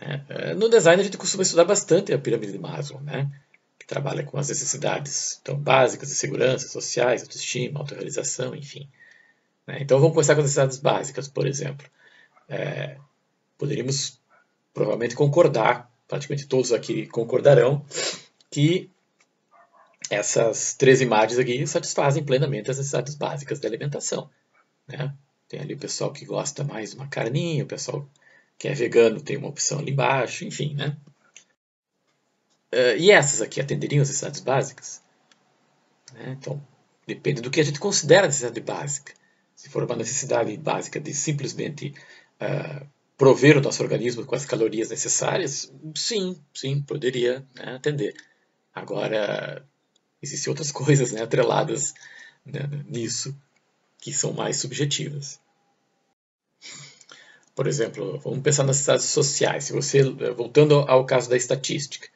né? No design a gente costuma estudar bastante a pirâmide de Maslow, né? Que trabalha com as necessidades então, básicas de segurança, sociais, autoestima, autorrealização, enfim. Né? Então vamos começar com as necessidades básicas, por exemplo. Poderíamos provavelmente concordar, praticamente todos aqui concordarão, que essas três imagens aqui satisfazem plenamente as necessidades básicas da alimentação. Né? Tem ali o pessoal que gosta mais de uma carninha, o pessoal que é vegano tem uma opção ali embaixo, enfim. Né? E essas aqui atenderiam as necessidades básicas? Né? Então, depende do que a gente considera necessidade básica. Se for uma necessidade básica de simplesmente prover o nosso organismo com as calorias necessárias, sim, poderia, né, atender. Agora, existem outras coisas, né, atreladas, né, nisso que são mais subjetivas. Por exemplo, vamos pensar nas necessidades sociais. Se você, voltando ao caso da estatística,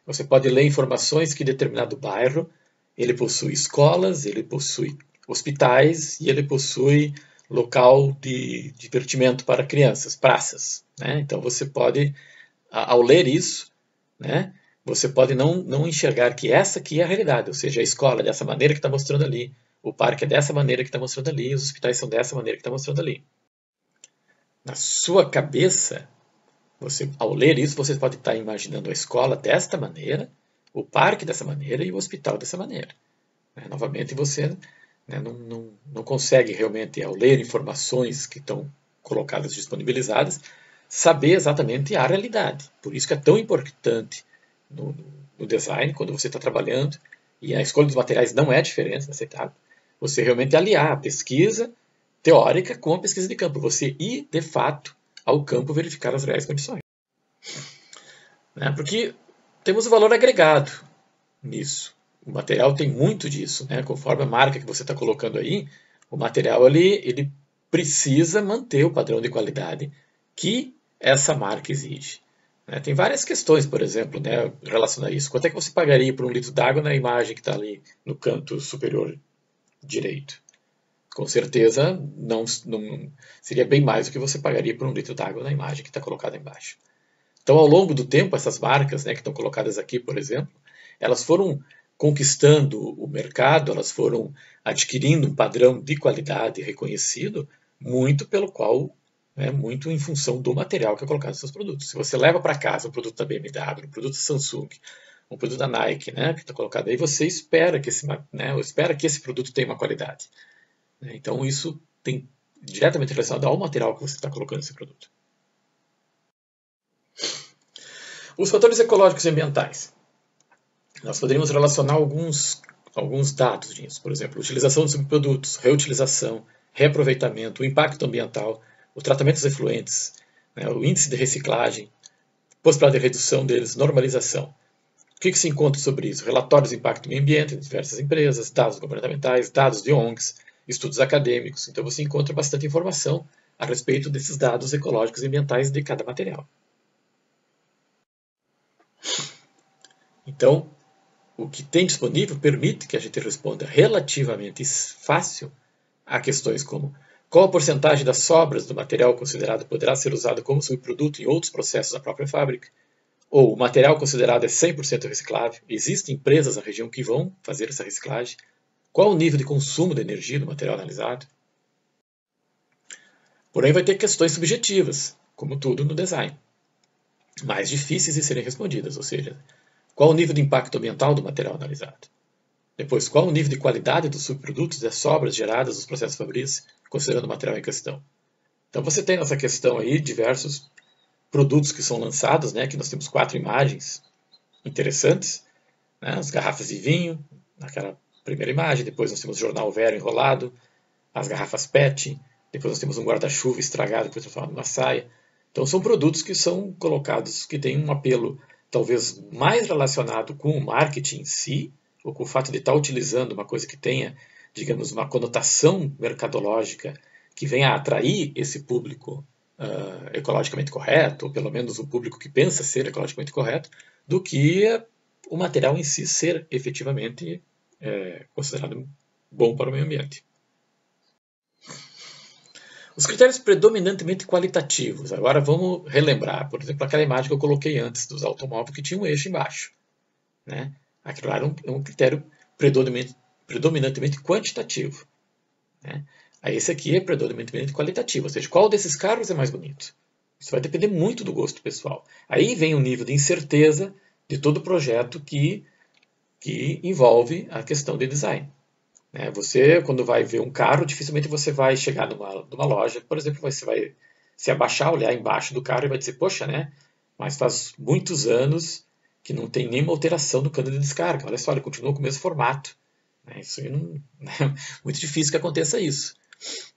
você pode ler informações que determinado bairro ele possui escolas, ele possui hospitais e ele possui local de divertimento para crianças, praças. Né? Então você pode, ao ler isso, né, você pode não enxergar que essa aqui é a realidade, ou seja, a escola é dessa maneira que está mostrando ali, o parque é dessa maneira que está mostrando ali, os hospitais são dessa maneira que está mostrando ali. Na sua cabeça, você, ao ler isso, você pode estar imaginando a escola desta maneira, o parque dessa maneira e o hospital dessa maneira. Novamente, você não consegue realmente, ao ler informações que estão colocadas, disponibilizadas, saber exatamente a realidade. Por isso que é tão importante no design, quando você está trabalhando, e a escolha dos materiais não é diferente nessa etapa, você realmente aliar a pesquisa teórica com a pesquisa de campo. Você ir, de fato, ao campo verificar as reais condições. Porque temos o valor agregado nisso. O material tem muito disso, né? Conforme a marca que você está colocando aí, o material ele precisa manter o padrão de qualidade que essa marca exige. Né? Tem várias questões, por exemplo, né, relacionadas a isso. Quanto é que você pagaria por um litro d'água na imagem que está ali no canto superior direito? Com certeza não seria bem mais do que você pagaria por um litro d'água na imagem que está colocada embaixo. Então, ao longo do tempo, essas marcas, né, que estão colocadas aqui, por exemplo, elas foram conquistando o mercado, elas foram adquirindo um padrão de qualidade reconhecido, muito pelo qual, né, muito em função do material que é colocado nos seus produtos. Se você leva para casa um produto da BMW, um produto da Samsung, um produto da Nike, né, que está colocado aí, você espera que esse produto tenha uma qualidade. Então, isso tem diretamente relacionado ao material que você está colocando nesse produto. Os fatores ecológicos e ambientais. Nós poderíamos relacionar alguns dados disso. Por exemplo, utilização de subprodutos, reutilização, reaproveitamento, o impacto ambiental, o tratamento dos efluentes, né, o índice de reciclagem, possibilidade de redução deles, normalização. O que se encontra sobre isso? Relatórios de impacto no meio ambiente de diversas empresas, dados governamentais, dados de ONGs, estudos acadêmicos. Então você encontra bastante informação a respeito desses dados ecológicos e ambientais de cada material. Então, o que tem disponível permite que a gente responda relativamente fácil a questões como qual a porcentagem das sobras do material considerado poderá ser usado como subproduto em outros processos da própria fábrica, ou o material considerado é 100% reciclável, existem empresas na região que vão fazer essa reciclagem, qual o nível de consumo de energia do material analisado. Porém, vai ter questões subjetivas, como tudo no design, mais difíceis de serem respondidas, ou seja, qual o nível de impacto ambiental do material analisado? Depois, qual o nível de qualidade dos subprodutos e das sobras geradas nos processos fabris, considerando o material em questão? Então você tem nessa questão aí diversos produtos que são lançados, né? Aqui nós temos 4 imagens interessantes, né? As garrafas de vinho, naquela primeira imagem, depois nós temos o jornal Vero enrolado, as garrafas PET, depois nós temos um guarda-chuva estragado que foi transformado numa saia. Então são produtos que são colocados, que têm um apelo talvez mais relacionado com o marketing em si, ou com o fato de estar utilizando uma coisa que tenha, digamos, uma conotação mercadológica que venha a atrair esse público ecologicamente correto, ou pelo menos o público que pensa ser ecologicamente correto, do que o material em si ser efetivamente considerado bom para o meio ambiente. Os critérios predominantemente qualitativos. Agora vamos relembrar, por exemplo, aquela imagem que eu coloquei antes dos automóveis que tinha um eixo embaixo. Né? Aquilo lá era um critério predominantemente quantitativo. Né? Aí esse aqui é predominantemente qualitativo, ou seja, qual desses carros é mais bonito? Isso vai depender muito do gosto pessoal. Aí vem o nível de incerteza de todo o projeto que envolve a questão de design. Né? Você, quando vai ver um carro, dificilmente você vai chegar numa loja, por exemplo, você vai se abaixar, olhar embaixo do carro e vai dizer, poxa, né? Mas faz muitos anos que não tem nenhuma alteração do cano de descarga. Olha só, ele continua com o mesmo formato. Né? Isso aí não, é muito difícil que aconteça isso.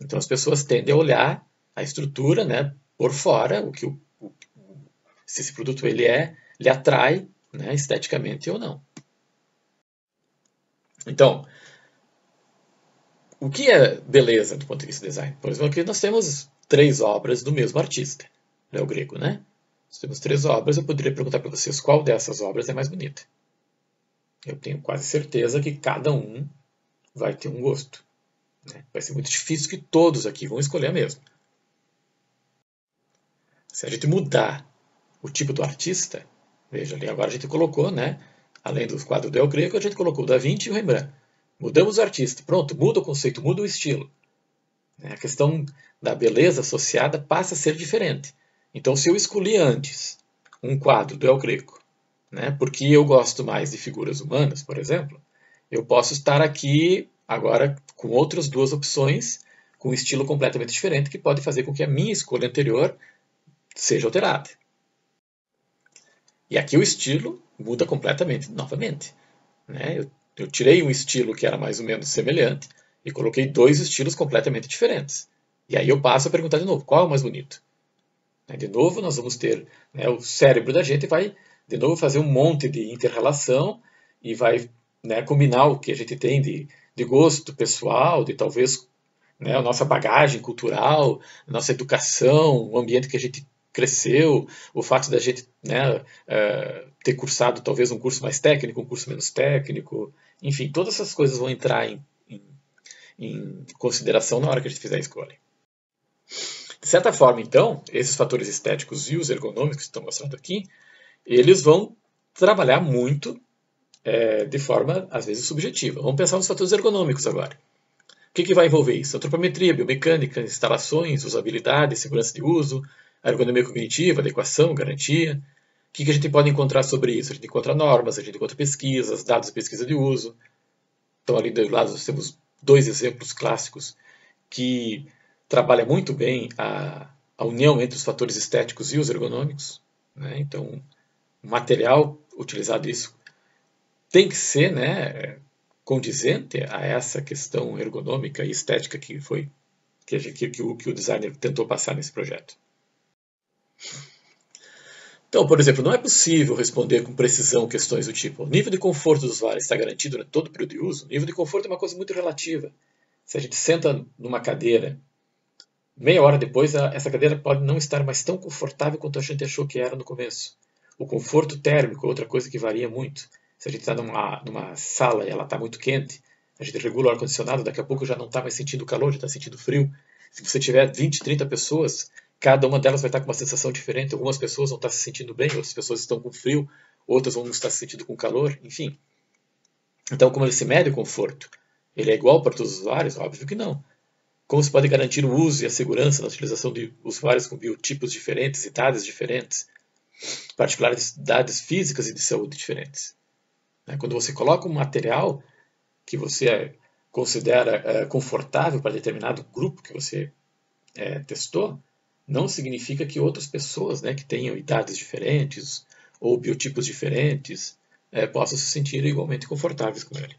Então as pessoas tendem a olhar a estrutura, né, por fora, se esse produto ele atrai, né, esteticamente ou não. Então, o que é beleza do ponto de vista de design? Por exemplo, aqui nós temos 3 obras do mesmo artista, Léo Greco, né? Nós temos 3 obras, eu poderia perguntar para vocês qual dessas obras é mais bonita. Eu tenho quase certeza que cada um vai ter um gosto. Né? Vai ser muito difícil que todos aqui vão escolher a mesma. Se a gente mudar o tipo do artista, veja ali, agora a gente colocou, né? Além dos quadros do El Greco, a gente colocou o Da Vinci e o Rembrandt. Mudamos o artista, pronto, muda o conceito, muda o estilo. A questão da beleza associada passa a ser diferente. Então, se eu escolhi antes um quadro do El Greco, né, porque eu gosto mais de figuras humanas, por exemplo, eu posso estar aqui agora com outras 2 opções, com um estilo completamente diferente, que pode fazer com que a minha escolha anterior seja alterada. E aqui o estilo muda completamente, novamente. Né? Eu tirei um estilo que era mais ou menos semelhante e coloquei 2 estilos completamente diferentes. E aí eu passo a perguntar de novo, qual é o mais bonito? De novo, nós vamos ter, né, o cérebro da gente vai, de novo, fazer um monte de inter-relação e vai, né, combinar o que a gente tem de gosto pessoal, de talvez, né, a nossa bagagem cultural, a nossa educação, o ambiente que a gente cresceu, o fato da gente, né, ter cursado talvez um curso mais técnico, um curso menos técnico, enfim, todas essas coisas vão entrar em consideração na hora que a gente fizer a escolha. De certa forma, então, esses fatores estéticos e os ergonômicos que estão mostrados aqui, eles vão trabalhar muito de forma, às vezes, subjetiva. Vamos pensar nos fatores ergonômicos agora. O que vai envolver isso? Antropometria, biomecânica, instalações, usabilidade, segurança de uso, ergonomia cognitiva, adequação, garantia. O que a gente pode encontrar sobre isso? A gente encontra normas, a gente encontra pesquisas, dados de pesquisa de uso. Então, ali do lado, nós temos 2 exemplos clássicos que trabalham muito bem a união entre os fatores estéticos e os ergonômicos. Né? Então, o material utilizado isso tem que ser, né, condizente a essa questão ergonômica e estética que o designer tentou passar nesse projeto. Então, por exemplo, não é possível responder com precisão questões do tipo: o nível de conforto do usuário está garantido durante todo o período de uso? O nível de conforto é uma coisa muito relativa. Se a gente senta numa cadeira, meia hora depois, essa cadeira pode não estar mais tão confortável quanto a gente achou que era no começo. O conforto térmico é outra coisa que varia muito. Se a gente está numa sala e ela está muito quente, a gente regula o ar-condicionado, daqui a pouco já não está mais sentindo calor, já está sentindo frio. Se você tiver 20, 30 pessoas, cada uma delas vai estar com uma sensação diferente. Algumas pessoas vão estar se sentindo bem, outras pessoas estão com frio, outras vão estar se sentindo com calor, enfim. Então, como ele se mede o conforto? Ele é igual para todos os usuários? Óbvio que não. Como se pode garantir o uso e a segurança na utilização de usuários com biotipos diferentes, idades diferentes, particularidades físicas e de saúde diferentes? Quando você coloca um material que você considera confortável para determinado grupo que você testou, não significa que outras pessoas, né, que tenham idades diferentes ou biotipos diferentes possam se sentir igualmente confortáveis com ele.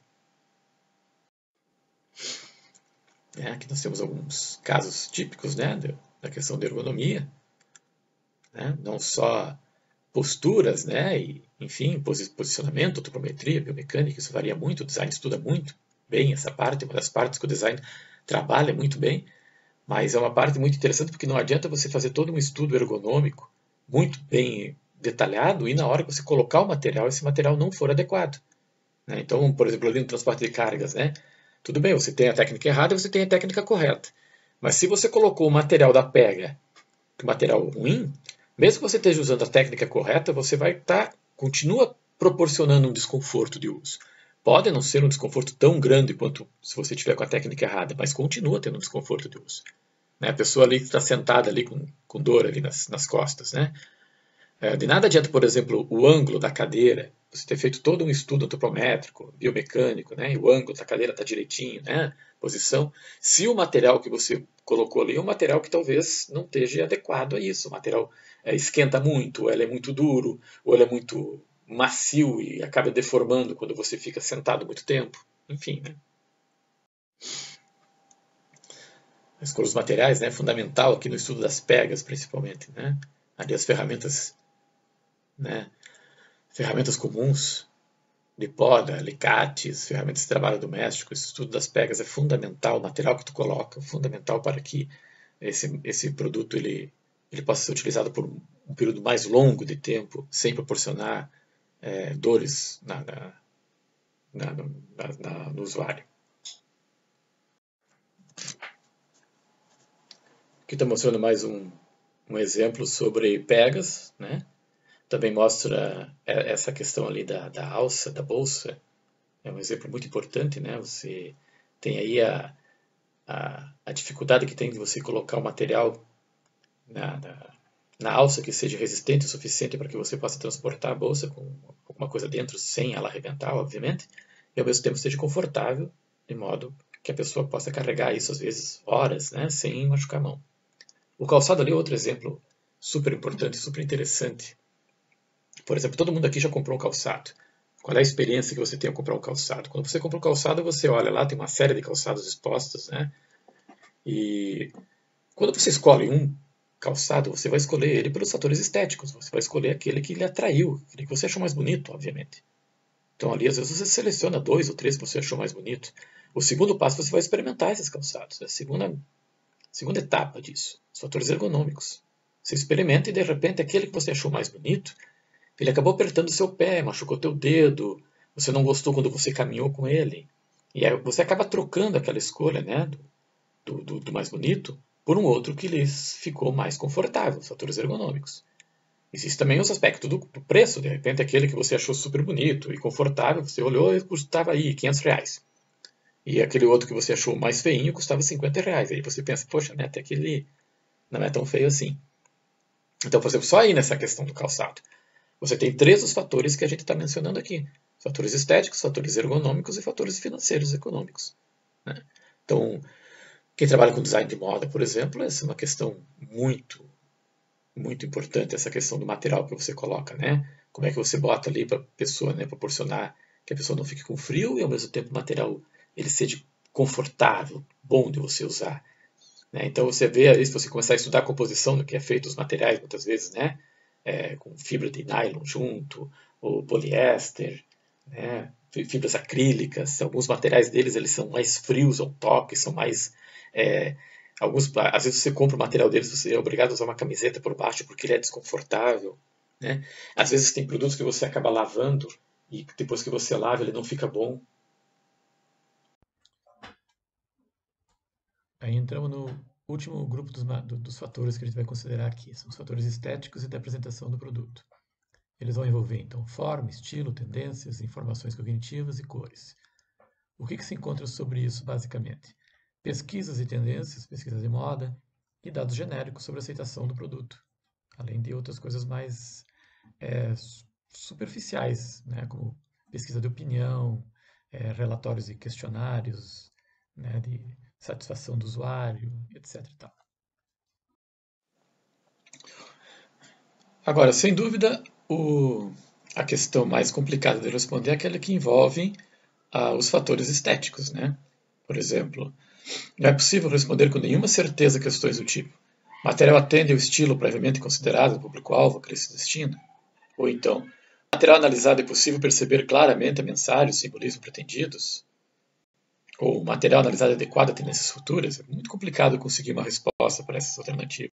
Aqui nós temos alguns casos típicos, né, da questão da ergonomia, né, não só posturas, né, e, enfim, posicionamento, antropometria, biomecânica, isso varia muito, o design estuda muito bem essa parte, uma das partes que o design trabalha muito bem, mas é uma parte muito interessante porque não adianta você fazer todo um estudo ergonômico muito bem detalhado e na hora que você colocar o material, esse material não for adequado. Né? Então, por exemplo, ali no transporte de cargas, né? Tudo bem, você tem a técnica errada e você tem a técnica correta. Mas se você colocou o material da pega, o material ruim, mesmo que você esteja usando a técnica correta, você vai continua proporcionando um desconforto de uso. Pode não ser um desconforto tão grande quanto se você tiver com a técnica errada, mas continua tendo um desconforto de uso. Né? A pessoa ali está sentada ali com dor ali nas costas, né? De nada adianta, por exemplo, o ângulo da cadeira, você ter feito todo um estudo antropométrico, biomecânico, né? E o ângulo da cadeira está direitinho, né? Posição. Se o material que você colocou ali é um material que talvez não esteja adequado a isso, o material esquenta muito, ou ele é muito duro, ou ele é muito macio e acaba deformando quando você fica sentado muito tempo. Enfim, né? A escolha dos materiais, né, é fundamental aqui no estudo das pegas, principalmente, né? Ali as ferramentas, né, ferramentas comuns de poda, alicates, ferramentas de trabalho doméstico, esse estudo das pegas é fundamental, o material que tu coloca é fundamental para que esse produto ele possa ser utilizado por um período mais longo de tempo, sem proporcionar dores no usuário. Aqui estou mostrando mais um exemplo sobre pegas, né? Também mostra essa questão ali da alça, da bolsa. É um exemplo muito importante, né? Você tem aí a dificuldade que tem de você colocar o material na alça que seja resistente o suficiente para que você possa transportar a bolsa com alguma coisa dentro sem ela arrebentar, obviamente, e ao mesmo tempo seja confortável, de modo que a pessoa possa carregar isso às vezes horas, né? Sem machucar a mão. O calçado ali é outro exemplo super importante, super interessante. Por exemplo, todo mundo aqui já comprou um calçado. Qual é a experiência que você tem ao comprar um calçado? Quando você compra um calçado, você olha lá, tem uma série de calçados expostos, né? E quando você escolhe um calçado, você vai escolher ele pelos fatores estéticos. Você vai escolher aquele que lhe atraiu, aquele que você achou mais bonito, obviamente. Então ali, às vezes, você seleciona 2 ou 3 que você achou mais bonito. O segundo passo, você vai experimentar esses calçados. É a segunda etapa disso, os fatores ergonômicos. Você experimenta e, de repente, aquele que você achou mais bonito, ele acabou apertando o seu pé, machucou teu dedo, você não gostou quando você caminhou com ele. E aí você acaba trocando aquela escolha, né, do mais bonito por um outro que lhes ficou mais confortável, os fatores ergonômicos. Existe também os aspectos do preço, de repente aquele que você achou super bonito e confortável, você olhou e custava aí R$ 500. E aquele outro que você achou mais feinho custava R$ 50. Aí você pensa, poxa, né, até aquele não é tão feio assim. Então, por exemplo, só aí nessa questão do calçado, você tem 3 dos fatores que a gente está mencionando aqui. Fatores estéticos, fatores ergonômicos e fatores financeiros e econômicos. Né? Então, quem trabalha com design de moda, por exemplo, essa é uma questão muito, muito importante, essa questão do material que você coloca, né? Como é que você bota ali para a pessoa, né, proporcionar que a pessoa não fique com frio e ao mesmo tempo o material ele seja confortável, bom de você usar. Né? Então você vê aí, se você começar a estudar a composição do que é feito os materiais, muitas vezes, né? Com fibra de nylon junto, ou poliéster, né? Fibras acrílicas, alguns materiais deles eles são mais frios ao toque, são mais às vezes você compra o material deles, você é obrigado a usar uma camiseta por baixo porque ele é desconfortável. Né? Às vezes tem produtos que você acaba lavando e depois que você lava ele não fica bom. Aí entramos no último grupo dos fatores que a gente vai considerar aqui. São os fatores estéticos e da apresentação do produto. Eles vão envolver, então, forma, estilo, tendências, informações cognitivas e cores. O que se encontra sobre isso, basicamente? Pesquisas e tendências, pesquisas de moda e dados genéricos sobre a aceitação do produto, além de outras coisas mais superficiais, né, como pesquisa de opinião, relatórios e questionários, né, de satisfação do usuário, etc. e tal. Agora, sem dúvida, a questão mais complicada de responder é aquela que envolve os fatores estéticos, né? Por exemplo, não é possível responder com nenhuma certeza questões do tipo: material atende ao estilo previamente considerado do público-alvo a que ele se destina? Ou então, material analisado é possível perceber claramente a mensagem e o simbolismo pretendidos? Ou material analisado é adequado a tendências futuras? É muito complicado conseguir uma resposta para essas alternativas.